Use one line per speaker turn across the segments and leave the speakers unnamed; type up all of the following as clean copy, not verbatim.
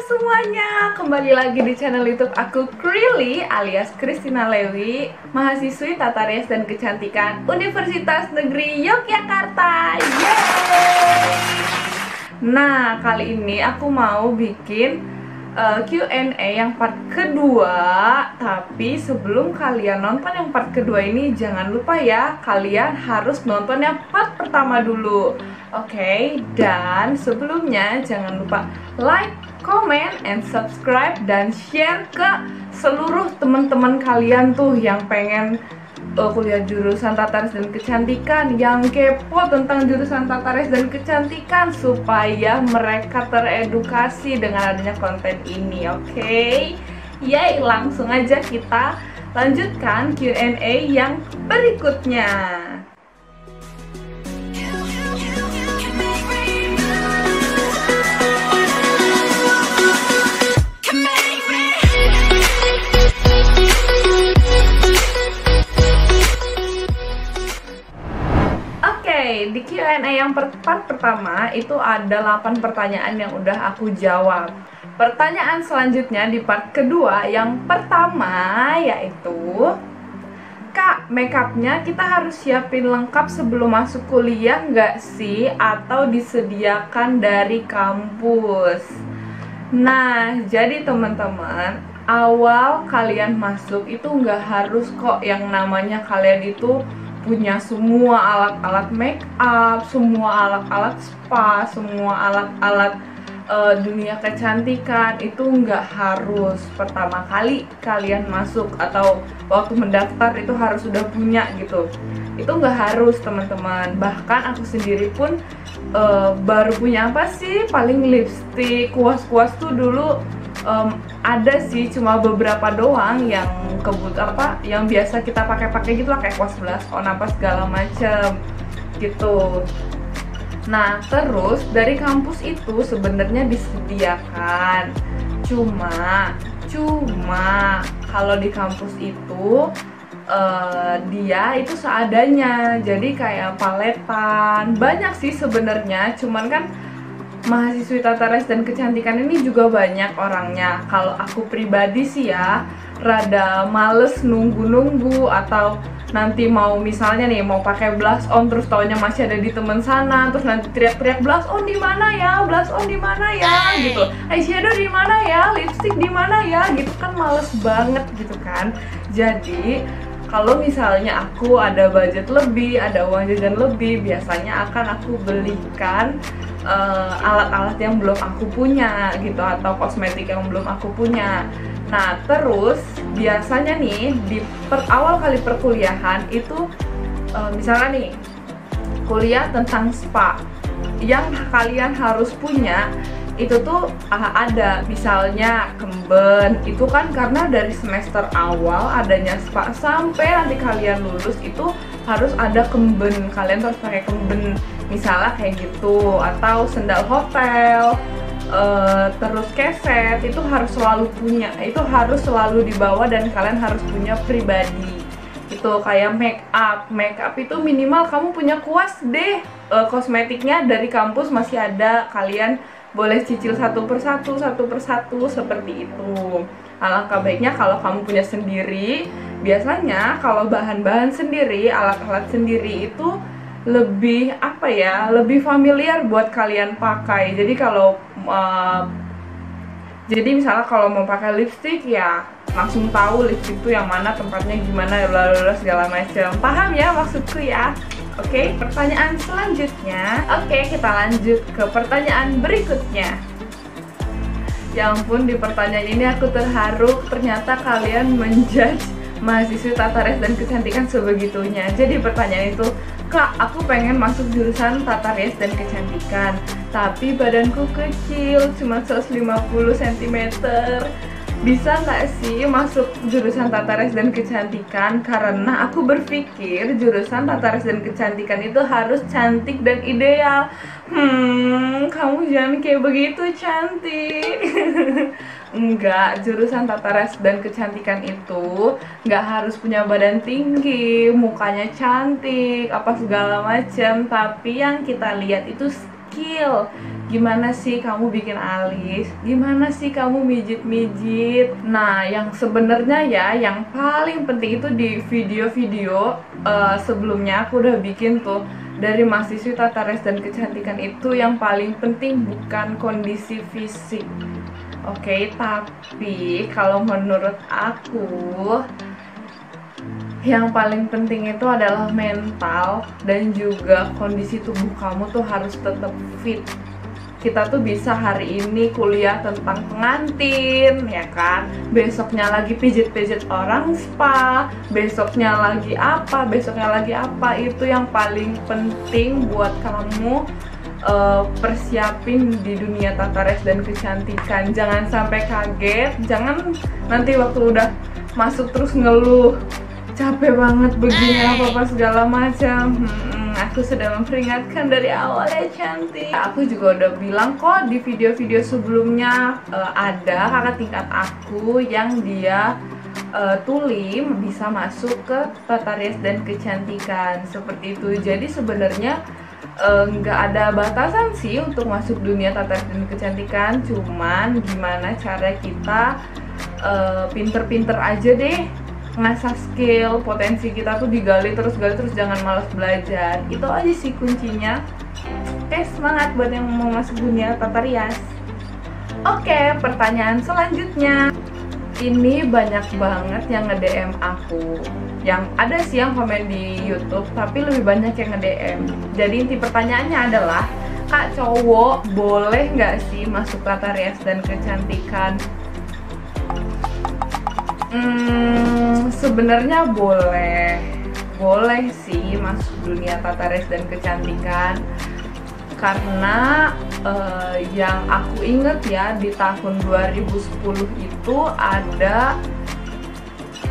semuanya, kembali lagi di channel YouTube aku, Krili alias Christina Lewi, mahasiswi Tata Rias dan Kecantikan Universitas Negeri Yogyakarta. Yeay! Nah, kali ini aku mau bikin Q&A yang part kedua. Tapi sebelum kalian nonton yang part kedua ini, jangan lupa ya, kalian harus nonton yang part pertama dulu. Oke, dan sebelumnya jangan lupa like, comment, and subscribe, dan share ke seluruh teman-teman kalian tuh yang pengen kuliah jurusan Tata Rias dan Kecantikan, yang kepo tentang jurusan Tata Rias dan Kecantikan, supaya mereka teredukasi dengan adanya konten ini. Oke? Yay, langsung aja kita lanjutkan Q&A yang berikutnya. Di Q&A yang part pertama itu ada 8 pertanyaan yang udah aku jawab. Pertanyaan selanjutnya di part kedua yang pertama yaitu, Kak, makeupnya kita harus siapin lengkap sebelum masuk kuliah nggak sih? Atau disediakan dari kampus? Nah, jadi teman-teman, awal kalian masuk itu nggak harus kok yang namanya kalian itu punya semua alat-alat make up, semua alat-alat spa, semua alat-alat dunia kecantikan. Itu nggak harus pertama kali kalian masuk atau waktu mendaftar itu harus sudah punya gitu. Itu nggak harus teman-teman. Bahkan aku sendiri pun baru punya apa sih, paling lipstick, kuas-kuas tuh dulu ada sih, cuma beberapa doang yang yang biasa kita pakai gitu lah, kayak kuas blush on apa segala macem gitu. Nah, terus dari kampus itu sebenarnya disediakan, cuma kalau di kampus itu dia itu seadanya, jadi kayak paletan banyak sih sebenarnya, cuman kan mahasiswi Tata Rias dan Kecantikan ini juga banyak orangnya. Kalau aku pribadi sih ya, rada males nunggu-nunggu, atau nanti mau misalnya nih mau pakai blush on terus taunya masih ada di temen sana, terus nanti teriak-teriak blush on di mana ya, blush on di mana ya gitu, eyeshadow di mana ya, lipstick di mana ya gitu kan, males banget gitu kan. Jadi kalau misalnya aku ada budget lebih, ada uang jajan lebih, biasanya akan aku belikan alat-alat yang belum aku punya gitu, atau kosmetik yang belum aku punya. Nah, terus biasanya nih di awal kali perkuliahan itu misalnya nih kuliah tentang spa, yang kalian harus punya itu tuh ada misalnya kemben. Itu kan karena dari semester awal adanya spa sampai nanti kalian lulus itu harus ada kemben, kalian harus pakai kemben misalnya kayak gitu, atau sendal hotel, terus keset itu harus selalu punya, itu harus selalu dibawa dan kalian harus punya pribadi. Itu kayak make up itu minimal kamu punya kuas deh. Kosmetiknya dari kampus masih ada, kalian boleh cicil satu persatu seperti itu. Alangkah baiknya kalau kamu punya sendiri. Biasanya kalau bahan-bahan sendiri, alat-alat sendiri itu lebih apa ya, lebih familiar buat kalian pakai. Jadi kalau misalnya kalau mau pakai lipstick ya langsung tahu lipstick itu yang mana, tempatnya gimana, bla segala macam. Paham ya maksudku ya? Oke, pertanyaan selanjutnya. Oke, kita lanjut ke pertanyaan berikutnya. Ya ampun, di pertanyaan ini aku terharu. Ternyata kalian menjudge mahasiswi Tata Rias dan Kecantikan sebegitunya. Jadi pertanyaan itu, Kak, aku pengen masuk jurusan Tata Rias dan Kecantikan, tapi badanku kecil, cuma 150 cm. Bisa nggak sih masuk jurusan Tata Rias dan Kecantikan? Karena aku berpikir jurusan Tata Rias dan Kecantikan itu harus cantik dan ideal. Kamu jangan kayak begitu, cantik. Enggak, jurusan Tata Rias dan Kecantikan itu nggak harus punya badan tinggi, mukanya cantik, apa segala macam. Tapi yang kita lihat itu skill. Gimana sih kamu bikin alis? Gimana sih kamu mijit-mijit? Nah, yang sebenarnya ya, yang paling penting itu di video-video sebelumnya aku udah bikin tuh. Dari mahasiswi tata rias dan kecantikan itu yang paling penting bukan kondisi fisik. Oke, tapi kalau menurut aku yang paling penting itu adalah mental dan juga kondisi tubuh kamu tuh harus tetap fit. Kita tuh bisa hari ini kuliah tentang pengantin, ya kan? Besoknya lagi pijit-pijit orang spa, besoknya lagi apa, itu yang paling penting buat kamu persiapin di dunia tata rias dan kecantikan. Jangan sampai kaget, jangan nanti waktu udah masuk terus ngeluh, capek banget begini apa segala macam. Aku sudah memperingatkan dari awal ya cantik. Aku juga udah bilang kok di video-video sebelumnya, ada kakak tingkat aku yang dia tulim bisa masuk ke tata rias dan kecantikan seperti itu. Jadi sebenarnya nggak ada batasan sih untuk masuk dunia tata rias dan kecantikan, cuman gimana cara kita pinter-pinter aja deh ngasah skill, potensi kita tuh digali terus jangan malas belajar. Itu aja sih kuncinya. Oke, semangat buat yang mau masuk dunia tata rias. Oke, pertanyaan selanjutnya. Ini banyak banget yang nge-DM aku. Yang ada sih yang komen di YouTube, tapi lebih banyak yang nge-DM. Jadi inti pertanyaannya adalah, Kak, cowok boleh nggak sih masuk tata rias dan kecantikan? Sebenarnya boleh sih masuk dunia tata rias dan kecantikan, karena yang aku inget ya di tahun 2010 itu ada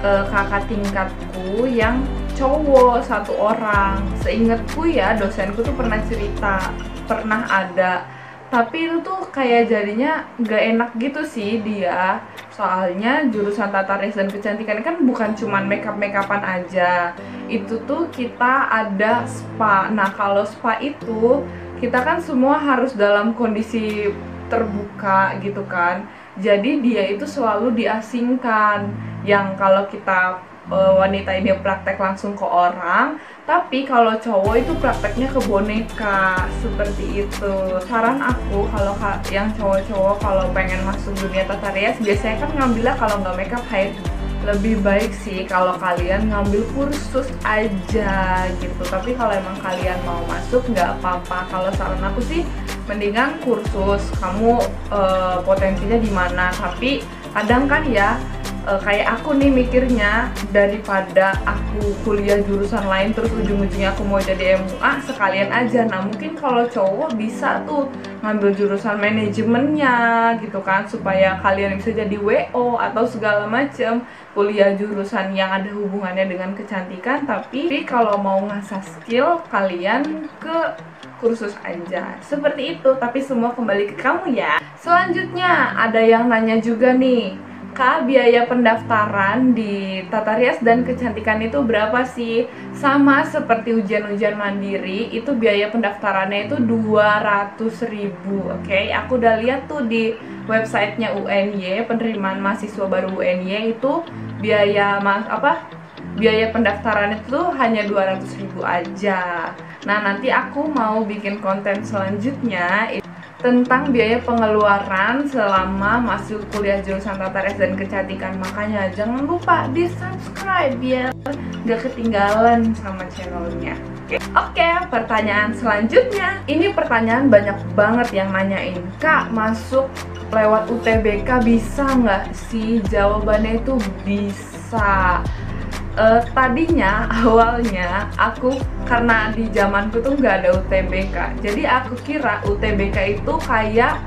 kakak tingkatku yang cowok satu orang. Seingatku ya, dosenku tuh pernah cerita pernah ada, tapi itu tuh kayak jadinya gak enak gitu sih dia. Soalnya jurusan tata rias dan kecantikan kan bukan cuman makeup-makeupan aja. Itu tuh kita ada spa. Nah, kalau spa itu kita kan semua harus dalam kondisi terbuka gitu kan. Jadi dia itu selalu diasingkan. Yang kalau kita wanita ini praktek langsung ke orang, tapi kalau cowok itu prakteknya ke boneka, seperti itu. Saran aku kalau yang cowok-cowok kalau pengen masuk dunia tata rias, biasanya kan ngambilnya kalau nggak makeup hide, lebih baik sih kalau kalian ngambil kursus aja gitu. Tapi kalau emang kalian mau masuk nggak apa-apa. Kalau saran aku sih mendingan kursus, kamu potensinya di mana. Tapi kadang kan ya, kayak aku nih mikirnya, daripada aku kuliah jurusan lain terus ujung-ujungnya aku mau jadi MUA, sekalian aja. Nah, mungkin kalau cowok bisa tuh ngambil jurusan manajemennya gitu kan, supaya kalian bisa jadi WO atau segala macem, kuliah jurusan yang ada hubungannya dengan kecantikan. Tapi kalau mau ngasah skill, kalian ke kursus aja, seperti itu. Tapi semua kembali ke kamu ya. Selanjutnya ada yang nanya juga nih, Kak, biaya pendaftaran di tata rias dan kecantikan itu berapa sih? Sama seperti ujian-ujian mandiri, itu biaya pendaftarannya itu 200.000. Oke, aku udah lihat tuh di websitenya UNY, penerimaan mahasiswa baru UNY itu biaya pendaftaran itu hanya 200.000 aja. Nah, nanti aku mau bikin konten selanjutnya tentang biaya pengeluaran selama masuk kuliah jurusan tata rias dan kecantikan. Makanya jangan lupa di subscribe biar gak ketinggalan sama channelnya. Oke, pertanyaan selanjutnya. Ini pertanyaan banyak banget yang nanyain, Kak, masuk lewat UTBK bisa nggak sih? Jawabannya itu bisa. Tadinya awalnya aku, karena di zamanku tuh nggak ada UTBK, jadi aku kira UTBK itu kayak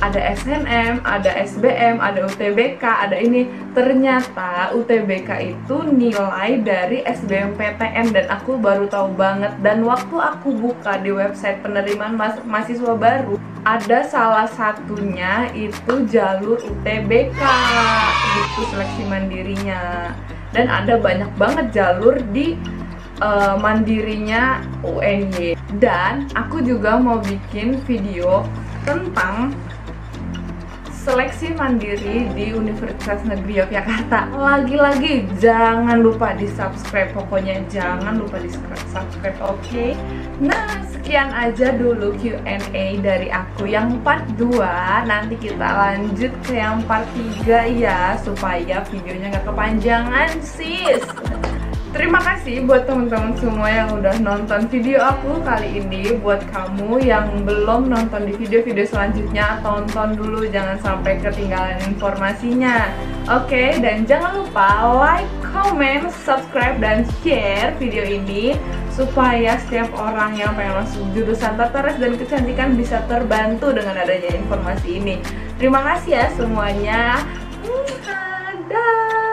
ada SNM, ada SBM, ada UTBK, ada ini. Ternyata UTBK itu nilai dari SBMPTN, dan aku baru tahu banget. Dan waktu aku buka di website penerimaan mahasiswa baru, ada salah satunya itu jalur UTBK gitu, seleksi mandirinya. Dan ada banyak banget jalur di mandirinya UNY. Dan aku juga mau bikin video tentang seleksi mandiri di Universitas Negeri Yogyakarta. Lagi-lagi jangan lupa di subscribe, pokoknya jangan lupa di subscribe, oke? Nah, sekian aja dulu Q&A dari aku yang part 2. Nanti kita lanjut ke yang part 3 ya, supaya videonya gak kepanjangan sis. Terima kasih buat teman-teman semua yang udah nonton video aku kali ini. Buat kamu yang belum nonton di video-video selanjutnya, tonton dulu, jangan sampai ketinggalan informasinya. Oke, dan jangan lupa like, comment, subscribe, dan share video ini supaya setiap orang yang pengen masuk jurusan Tata Ras dan Kecantikan bisa terbantu dengan adanya informasi ini. Terima kasih ya semuanya. Dadah.